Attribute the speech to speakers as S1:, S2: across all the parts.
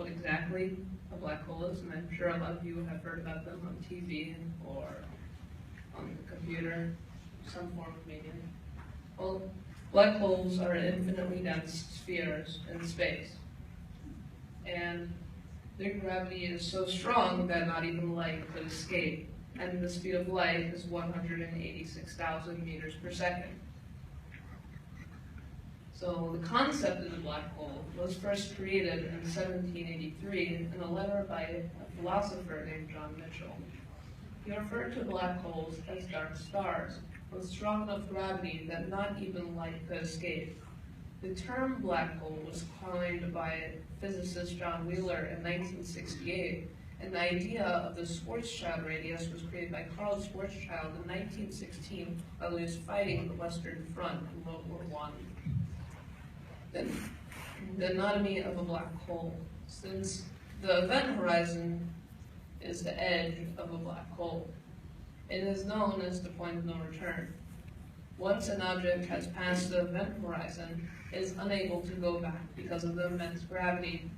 S1: what exactly a black hole is, and I'm sure a lot of you have heard about them on TV or on the computer, some form of medium. Well, black holes are infinitely dense spheres in space, and their gravity is so strong that not even light could escape, and the speed of light is 186,000 meters per second. So the concept of the black hole was first created in 1783 in a letter by a philosopher named John Mitchell. He referred to black holes as dark stars with strong enough gravity that not even light could escape. The term black hole was coined by physicist John Wheeler in 1968, and the idea of the Schwarzschild radius was created by Carl Schwarzschild in 1916 while he was fighting the Western Front in World War I. The anatomy of a black hole. Since the event horizon is the edge of a black hole, it is known as the point of no return. Once an object has passed the event horizon, it is unable to go back because of the immense gravity.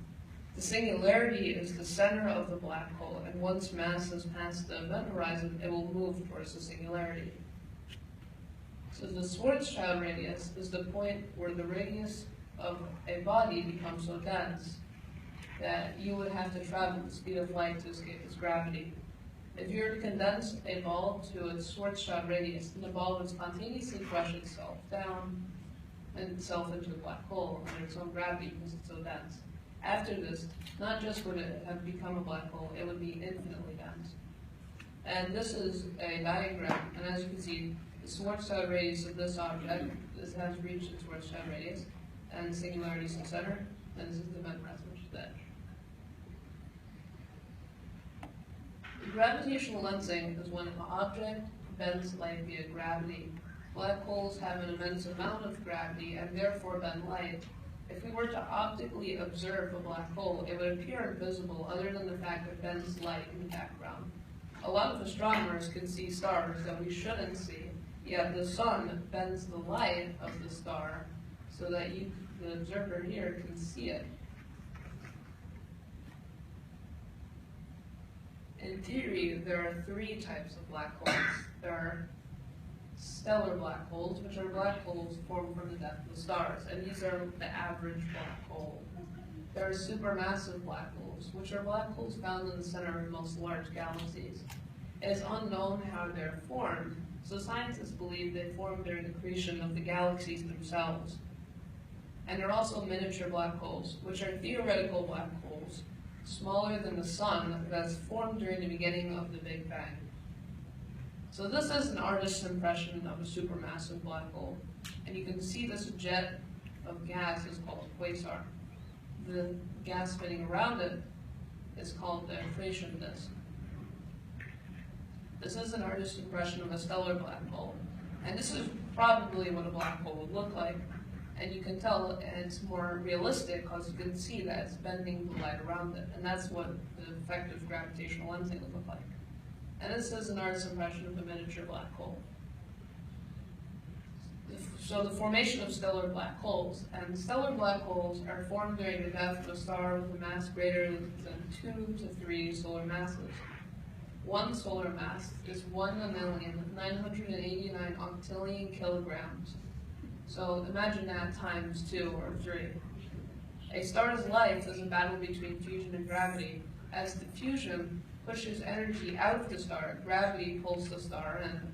S1: The singularity is the center of the black hole, and once mass has passed the event horizon, it will move towards the singularity. So the Schwarzschild radius is the point where the radius of a body becomes so dense that you would have to travel the speed of light to escape its gravity. If you were to condense a ball to its Schwarzschild radius, then the ball would spontaneously crush itself down and itself into a black hole under its own gravity because it's so dense. After this, not just would it have become a black hole, it would be infinitely dense. And this is a diagram, and as you can see, the Schwarzschild radius of this object has reached its Schwarzschild radius, and singularity is the center, and this is the event horizon, which is the edge. Gravitational lensing is when an object bends light via gravity. Black holes have an immense amount of gravity and therefore bend light. If we were to optically observe a black hole, it would appear invisible other than the fact that it bends light in the background. A lot of astronomers can see stars that we shouldn't see, yet the sun bends the light of the star so that you, the observer here, can see it. In theory, there are three types of black holes. There are stellar black holes, which are black holes formed from the death of the stars, and these are the average black hole. There are supermassive black holes, which are black holes found in the center of most large galaxies. It is unknown how they're formed, so scientists believe they formed during the creation of the galaxies themselves. And there are also miniature black holes, which are theoretical black holes, smaller than the sun, that's formed during the beginning of the Big Bang. So this is an artist's impression of a supermassive black hole. And you can see this jet of gas is called a quasar. The gas spinning around it is called the accretion disk. This is an artist's impression of a stellar black hole. And this is probably what a black hole would look like. And you can tell it's more realistic because you can see that it's bending the light around it. And that's what the effective gravitational lensing would look like. And this is an artist's impression of a miniature black hole. So the formation of stellar black holes. And stellar black holes are formed during the death of a star with a mass greater than 2 to 3 solar masses. One solar mass is 1,989 octillion kilograms. So imagine that times 2 or 3. A star's life is a battle between fusion and gravity. As the fusion pushes energy out of the star, gravity pulls the star in.